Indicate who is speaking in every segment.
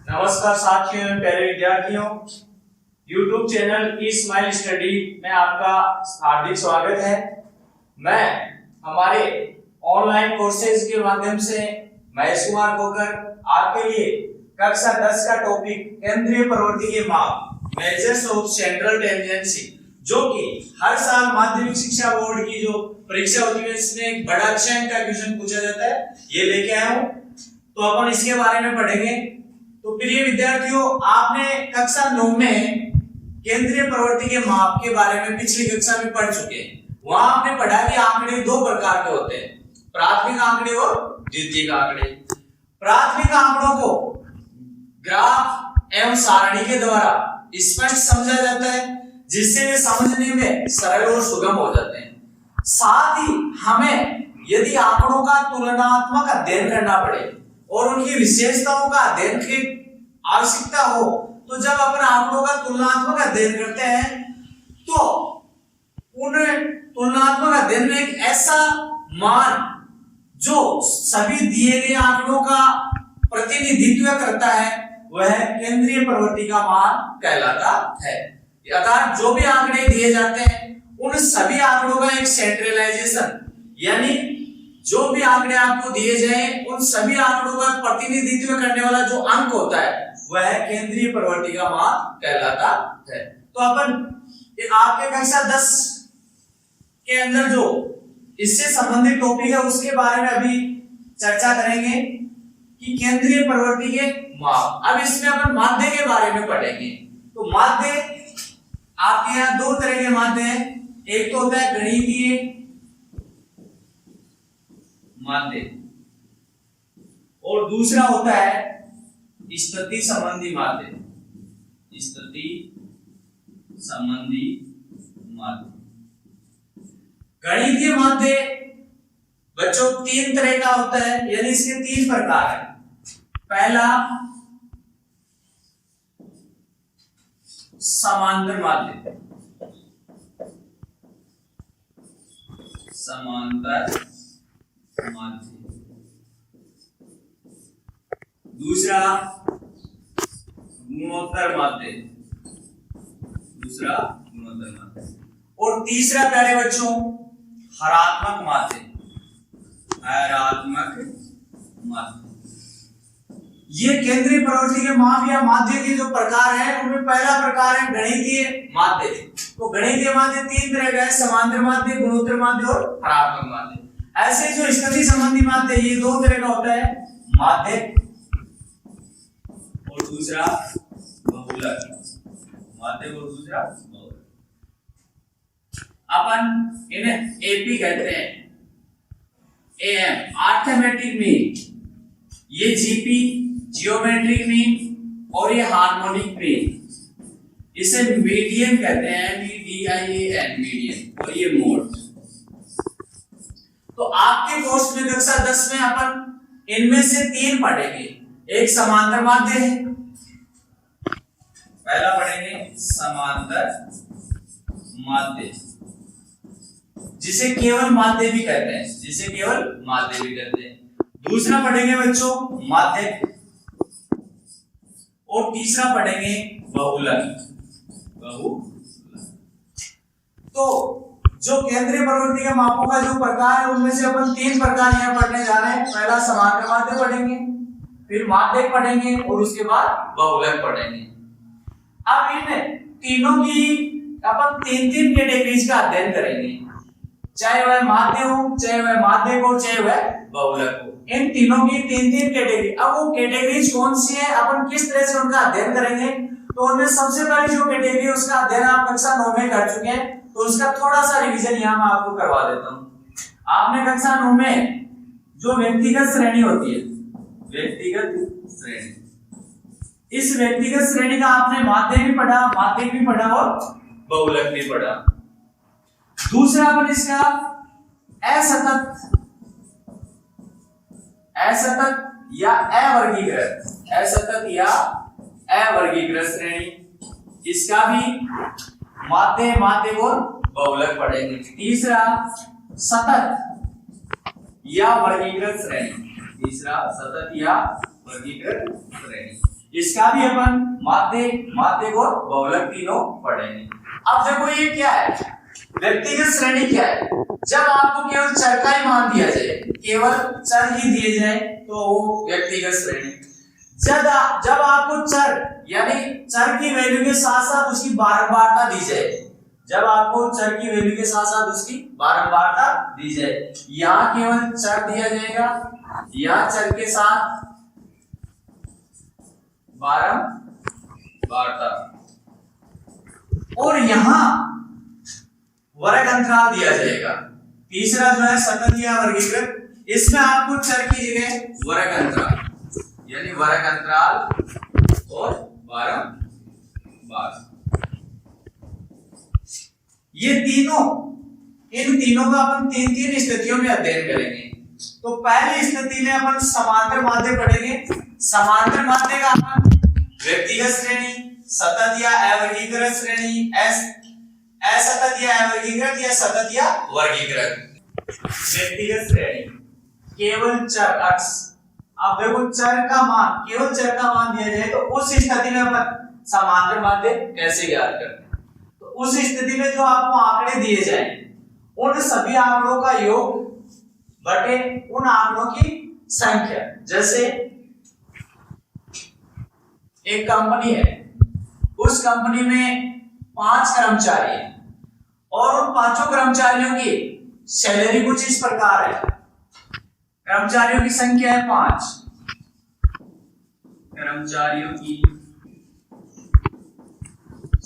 Speaker 1: नमस्कार साथियों एवं प्यारे विद्यार्थियों, YouTube चैनल ई स्माइल स्टडी में आपका हार्दिक स्वागत है। मैं हमारे ऑनलाइन कोर्सेज के माध्यम से महेश कुमार खोकर आपके लिए कक्षा 10 का टॉपिक केंद्रीय प्रवृत्ति के माप मेजर्स ऑफ सेंट्रल टेंजेंसी, जो कि हर साल माध्यमिक शिक्षा बोर्ड की जो परीक्षा होती है इसमें एक बड़ा अक्षर का क्वेश्चन पूछा जाता है, ये लेके आया हूं। तो अपन इसके बारे में पढ़ेंगे। तो प्रिय विद्यार्थियों, आपने कक्षा 9 में केंद्रीय प्रवृत्ति के माप के बारे में पिछली कक्षा में पढ़ चुके हैं। वहां आपने पढ़ा कि आंकड़े दो प्रकार के होते हैं, प्राथमिक आंकड़े और द्वितीयक आंकड़े। प्राथमिक आंकड़ों को ग्राफ एवं सारणी के द्वारा स्पष्ट समझा जाता है, जिससे वे समझने में सरल और सुगम हो जाते हैं। साथ ही हमें यदि आंकड़ों का तुलनात्मक अध्ययन करना पड़े और उनकी विशेषताओं का अध्ययन की आवश्यकता हो, तो जब अपन आंकड़ों का तुलनात्मक अध्ययन करते हैं तो उन तुलनात्मक अध्ययन में एक ऐसा मान जो सभी दिए गए आंकड़ों का प्रतिनिधित्व करता है, वह केंद्रीय प्रवृत्ति का मान कहलाता है। अर्थात जो भी आंकड़े दिए जाते हैं उन सभी आंकड़ों का एक सेंट्रलाइजेशन, यानी जो भी आंकड़े आपको दिए जाए उन सभी आंकड़ों का प्रतिनिधित्व करने वाला जो अंक होता है वह केंद्रीय प्रवृत्ति का मान कहलाता है। तो अपन आपके कक्षा 10 के अंदर जो इससे संबंधित टॉपिक है उसके बारे में अभी चर्चा करेंगे कि केंद्रीय प्रवृत्ति के माप। अब इसमें अपन माध्य के बारे में पढ़ेंगे। तो माध्य आपके यहाँ दो तरह के माध्य हैं, एक तो होता है गणितीय माध्य और दूसरा होता है स्थिति संबंधी माध्य। स्थिति संबंधी माध्य गणितीय माध्य बच्चों तीन तरह का होता है, यानी इसके तीन प्रकार है। पहला समांतर माध्य, समांतर माध्य। दूसरा गुणोत्तर माध्य, दूसरा गुणोत्तर माध्य। और तीसरा प्यारे बच्चों हरात्मक माध्य, हरात्मक माध्य। ये केंद्रीय प्रवृत्ति के माप या माध्य के जो प्रकार है उनमें पहला प्रकार है गणितीय माध्य। तो गणितीय माध्य तीन तरह का है, समांतर माध्य, गुणोत्तर माध्य और हरात्मक माध्य। ऐसे जो स्थिति संबंधी माध्य ये दो तरह का होता है, माध्य और दूसरा बहुलक। माध्य और दूसरा बहुलक। अपन इन्हें एपी कहते हैं, एएम अर्थमेटिक मीन, ये जीपी जियोमेट्रिक मीन और ये हार्मोनिक मीन। इसे मीडियन कहते हैं, मीडियन मीडियन, और ये मोड। तो आपके कोर्स में कक्षा 10 में अपन इनमें से तीन पढ़ेंगे। एक समांतर माध्य है, पहला पढ़ेंगे समांतर माध्य, जिसे केवल माध्य भी कहते हैं, जिसे केवल माध्य भी कहते हैं। दूसरा पढ़ेंगे बच्चों माध्यक और तीसरा पढ़ेंगे बहुलक। तो जो केंद्रीय प्रवृत्ति के मापों का जो प्रकार है उनमें से अपन तीन प्रकार यहाँ पढ़ने जा रहे हैं। पहला समांतर माध्य पढ़ेंगे, फिर माध्यक पढ़ेंगे और उसके बाद बहुलक पढ़ेंगे। अब इन तीनों की अपन तीन तीन कैटेगरीज का अध्ययन करेंगे, चाहे वह माध्य हो, चाहे वह माध्यक हो, चाहे वह बहुलक हो। इन तीनों की तीन तीन कैटेगरी। अब वो कैटेगरीज कौन सी है, अपन किस तरह से उनका अध्ययन करेंगे, तो उनमें सबसे पहली जो कैटेगरी उसका अध्ययन आप कक्षा 9 में कर चुके हैं, तो उसका थोड़ा सा रिवीजन यहाँ मैं आपको करवा देता हूँ। आपने कक्षा 9 में जो व्यक्तिगत श्रेणी होती है, व्यक्तिगत श्रेणी, इस व्यक्तिगत श्रेणी का आपने माध्य भी पढ़ा, माध्यक भी पढ़ा और बहुलक भी पढ़ा। दूसरा अपन इसका असतत, असतत या अवर्गीकृत, असतत या अवर्गीकृत श्रेणी, इसका भी माध्य, माध्यक और बहुलक पढ़ेंगे। तीसरा सतत या वर्गीकृत श्रेणी, तीसरा सतत या वर्गीकृत श्रेणी, इसका भी अपन माध्य, माध्यक और बहुलक तीनों पढ़ेंगे। अब देखो ये क्या है, व्यक्तिगत श्रेणी क्या है। जब आपको केवल चर का ही मान दिया जाए, केवल चर ही दिए जाए तो वो व्यक्तिगत श्रेणी। जब आपको चर यानी चर की वैल्यू के साथ साथ उसकी बारंबारता दी जाए, जब आपको चर की वैल्यू के साथ साथ उसकी बारंबारता दी जाए, यहाँ केवल चर दिया जाएगा, यहाँ चर के साथ बारंबारता, और यहां वर्ग अंतराल दिया जाएगा। तीसरा जो है सतत या वर्गीकृत, इसमें आपको चर की जगह वर्ग अंतराल यानी वर्ग अंतराल और बारंबार, ये तीनों, इन तीनों का अपन तीन तीन स्थितियों में अध्ययन करेंगे। तो पहली स्थिति में अपन समांतर माध्य पढ़ेंगे। समांतर माध्य का अपन व्यक्तिगत श्रेणी, सतत या अवर्गीकृत श्रेणी, असतत या अवर्गीकृत या सतत या वर्गीकृत। व्यक्तिगत श्रेणी केवल चर अक्ष, अब देखो चर का मान, केवल चर का मान दिया जाए तो उस स्थिति में अपन समांतर माध्य कैसे ज्ञात करते हैं। तो उस स्थिति में जो आपको आंकड़े दिए जाए, उन सभी आंकड़ों का योग बटे उन आंकड़ों की संख्या। जैसे एक कंपनी है, उस कंपनी में 5 कर्मचारी हैं और उन 5 कर्मचारियों की सैलरी कुछ इस प्रकार है। कर्मचारियों की संख्या है 5, कर्मचारियों की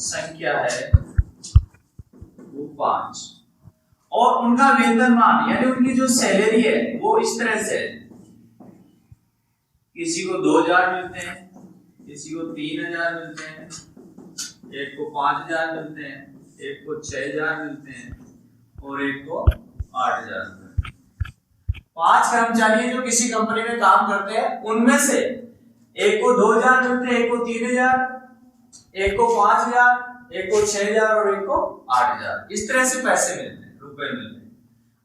Speaker 1: संख्या है वो 5 और उनका वेतनमान यानी उनकी जो सैलरी है वो इस तरह से है। किसी को 2000 मिलते हैं, किसी को 3000 मिलते हैं, एक को 5000 मिलते हैं, एक को 6000 मिलते हैं और एक को 8000 मिलते हैं। 5 कर्मचारी जो किसी कंपनी में काम करते हैं, उनमें से एक को 2000 मिलते हैं, एक को 3000, एक को 5000, एक को 6000 और एक को 8000। इस तरह से पैसे मिलते हैं, रुपए मिलते हैं।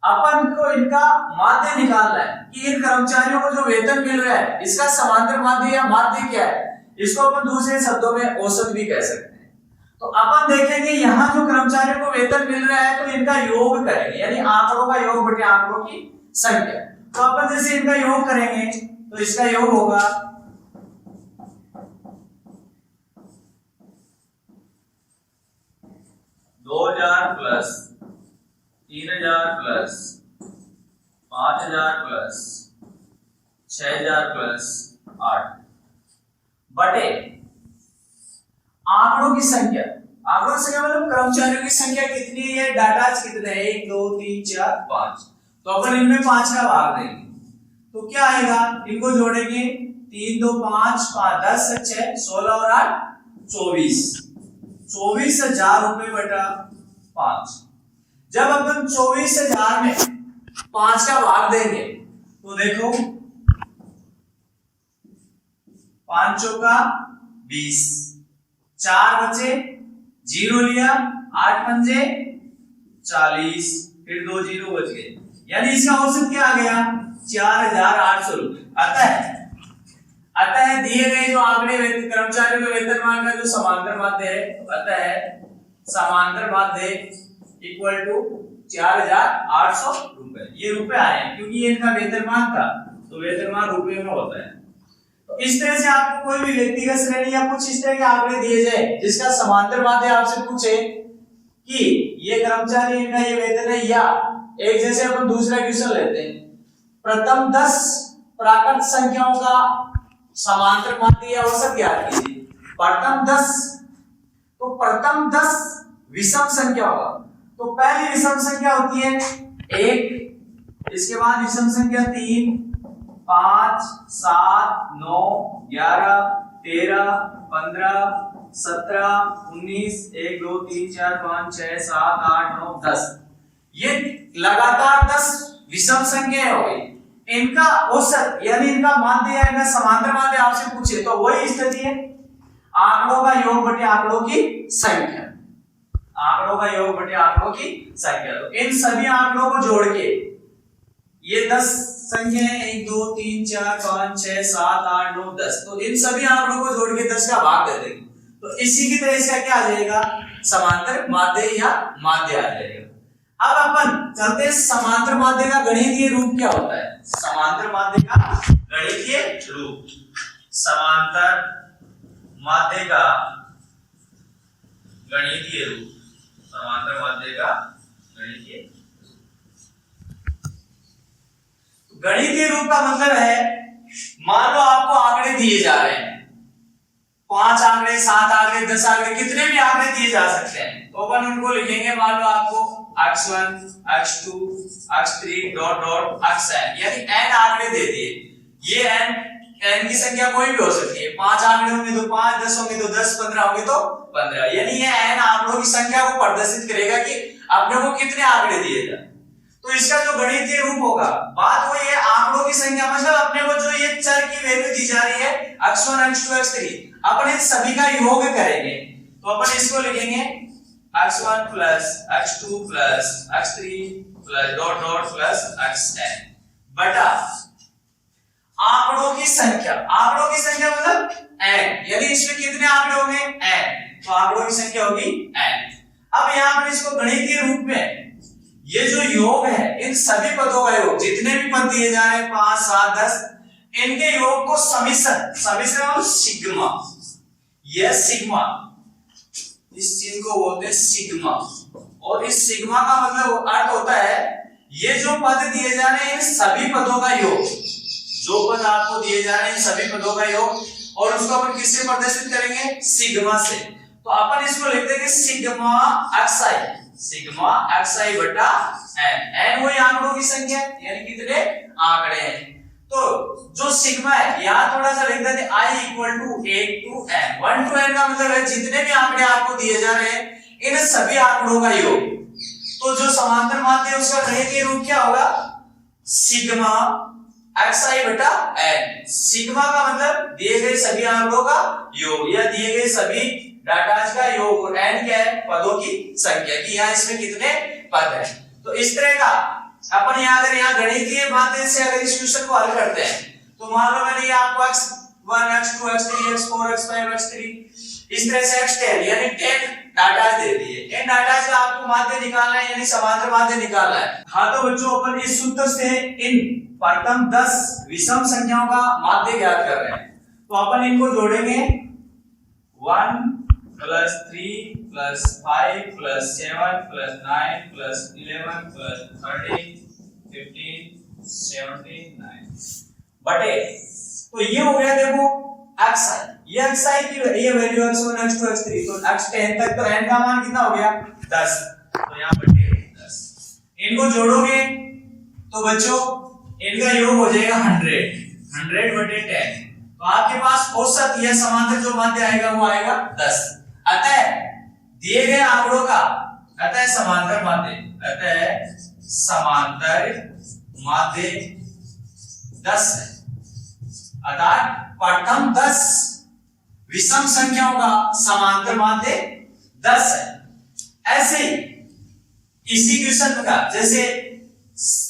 Speaker 1: अपन को इनका माध्य निकालना है कि इन कर्मचारियों को जो वेतन मिल रहा है इसका समांतर माध्य या माध्य क्या है। इसको अपन दूसरे शब्दों में औसत भी कह सकते हैं। तो अपन देखेंगे यहाँ जो कर्मचारियों को वेतन मिल रहा है तो इनका योग करेंगे, यानी आंकड़ों का योग बटे आंकड़ों की संख्या। तो अपन जैसे इनका योग करेंगे तो इसका योग होगा 2000 प्लस 3000 प्लस 5000 प्लस 6000 प्लस 8 बटे आंकड़ों की संख्या। आंकड़ों की संख्या मतलब कर्मचारियों की संख्या कितनी है, डाटा कितने हैं, 1 2 3 4 5। तो अपन इनमें 5 का भाग देंगे तो क्या आएगा, इनको जोड़ेंगे 3 2 5 5 10 6 16 और 8 24,000 रुपए बटा 5। जब अपन 24,000 में 5 का भाग देंगे तो देखो 5 चौका 20, 4 बचे, 0 लिया, 8 पंजे 40, फिर 2 0 बच गए, यानी इसका औसत क्या आ गया 4,800 रुपए। अतः दिए गए जो आंकड़े कर्मचारियों के वेतनमान का जो समांतर माध्य है, अतः समांतर माध्य इक्वल टू 4,800 रुपए। ये रुपए आए क्योंकि ये इनका वेतनमान था, तो वेतनमान रुपए में होता है। तो इस तरह से आपको कोई भी व्यक्तिगत श्रेणी या कुछ इस तरह के आंकड़े दिए जाए जिसका समांतर माध्य आपसे पूछे कि ये कर्मचारी इनका ये वेतन है, या एक जैसे अपन दूसरा क्वेश्चन लेते हैं, प्रथम 10 प्राकृत संख्याओं का समांतर माध्य या औसत ज्ञात कीजिए। प्रथम 10, तो प्रथम 10 विषम संख्या होगा। तो पहली विषम संख्या होती है 1, इसके बाद विषम संख्या 3 5 7 9 11 13 15 17 19 1 2 3 4 5 6 7 8 9 10। ये लगातार 10 विषम संख्या हो गई। इनका औसत यानी इनका माध्य या इनका समांतर माध्य आपसे पूछे तो वही स्थिति है, आंकड़ों का योग बटे आंकड़ों की संख्या। आंकड़ों का योग बटे आंकड़ों की संख्या। तो इन सभी आंकड़ों को जोड़ के ये 10 संख्या है 1 2 3 4 5 6 7 8 9 10। तो इन सभी आंकड़ों को जोड़ के 10 का भाग दे देंगे। तो इसी की तरह इसका क्या आ जाएगा, समांतर माध्य या माध्य आ जाएगा। अब अपन चलते हैं समांतर माध्य का गणितीय रूप क्या होता है। समांतर माध्य का गणितीय रूप, समांतर माध्य का गणितीय रूप, समांतर माध्य का गणितीय रूप का मतलब है, मान लो आपको आंकड़े दिए जा रहे हैं, 5 आंकड़े 7 आंकड़े 10 आंकड़े कितने भी आंकड़े दिए जा सकते हैं। तो अपन उनको लिखेंगे, मान लो आपको x1 x2 x3 dot dot xn यानी n आंकड़े दे दिए। ये n की संख्या कोई भी हो सकती है, 5 आंकड़े होंगे तो 5, 10 होंगे तो 10, 15 होंगे तो 15, यानी ये n आंकड़ों की संख्या को प्रदर्शित करेगा कि अपने को कितने आंकड़े दिए जाए। तो इसका जो गणितीय रूप होगा, बात वही है आंकड़ों की संख्या, मतलब अपने को जो ये चर की वैल्यू दी जा रही है x1 x2 x3, अपन इन सभी का योग करेंगे। तो अपन इसको लिखेंगे x1 plus x2 plus x3 plus dot dot plus xn बटा आंकड़ों की संख्या। आंकड़ों की संख्या मतलब n, यानी इसमें कितने आंकड़े होंगे n, तो आंकड़ों की संख्या होगी n। अब यहां पर इसको गणितीय रूप में ये जो योग है, इन सभी पदों का योग, जितने भी पद दिए जा रहे हैं 5 7 10, इनके योग को समीशन, समीशन और सिग्मा, यह सिग्मा, इस चीज को बोलते हैं सिग्मा। और इस सिग्मा का मतलब अर्थ होता है ये जो पद दिए जा रहे हैं इन सभी पदों का योग, जो पद आपको दिए जा रहे हैं इन सभी पदों का योग, और उसको अपन किससे प्रदर्शित करेंगे, सिग्मा से। तो अपन इसको लिख देंगे सिग्मा xi, सिग्मा xi बटा n वही आंकड़ों की संख्या है, यानी कितने आंकड़े हैं। तो जो सिग्मा है यहां थोड़ा सा लिख देते i equal to 1 to n। 1 to n का मतलब है जितने भी आंकड़े आपको दिए जा रहे हैं इन सभी आंकड़ों का योग। तो जो समांतर माध्य है उसका गणितीय रूप क्या होगा, सिग्मा xi बटा n। सिग्मा का मतलब दिए गए सभी आंकड़ों का योग या दिए गए सभी डाटाज का योग, और n क्या है, पदों की संख्या कि यहाँ इसमें कितने पद हैं। तो इस तरह का अपन अगर यहाँ गणितीय माध्यम से अगर इस क्वेश्चन को हल करते हैं, तो मान लो मैंने आपको x1 x2 x3 x4 x5 x3 इस तरह से x10 यानी 10 डाटा दे दिए। 10 डाटा से आपको माध्य निकालना है, यानी समांतर माध्य निकालना है। हाँ तो बच्चों अपन इस सूत्र से इन प्रथम 10 विषम संख्याओं का माध्य ज्ञात कर रहे हैं। तो अपन इनको जोड़ेंगे 1 plus 3 plus 5 plus 7 plus 9 plus 11 plus 13 15 17 9 बटे, तो ये हो गया देखो xi, ये xi की ये वैल्यू x1 x2 x3, तो x10 तक तो n का मान कितना हो गया 10, तो यहाँ बटे 10। इनको जोड़ोगे तो बच्चों इनका योग हो जाएगा 100 बटे 10। तो आपके पास औसत या समांतर जो माध्य आएगा वो आएगा 10। अतः दिए गए आंकड़ों का, अतः समांतर माध्य, अतः समांतर माध्य 10 है, अर्थात प्रथम 10 विषम संख्याओं का समांतर माध्य 10 है। ऐसे ही इसी क्वेश्चन का जैसे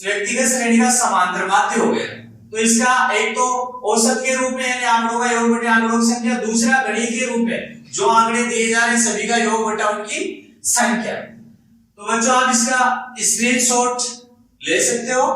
Speaker 1: व्यक्तिगत श्रेणी का समांतर माध्य हो गया, तो इसका एक तो औसत के रूप में यानी आंकड़ों का योग बटे आंकड़ों की संख्या, दूसरा गणितीय रूप में जो आंकड़े दिए जा रहे हैं सभी का योग बटा उनकी संख्या। तो बच्चों आप इसका स्क्रीनशॉट ले सकते हो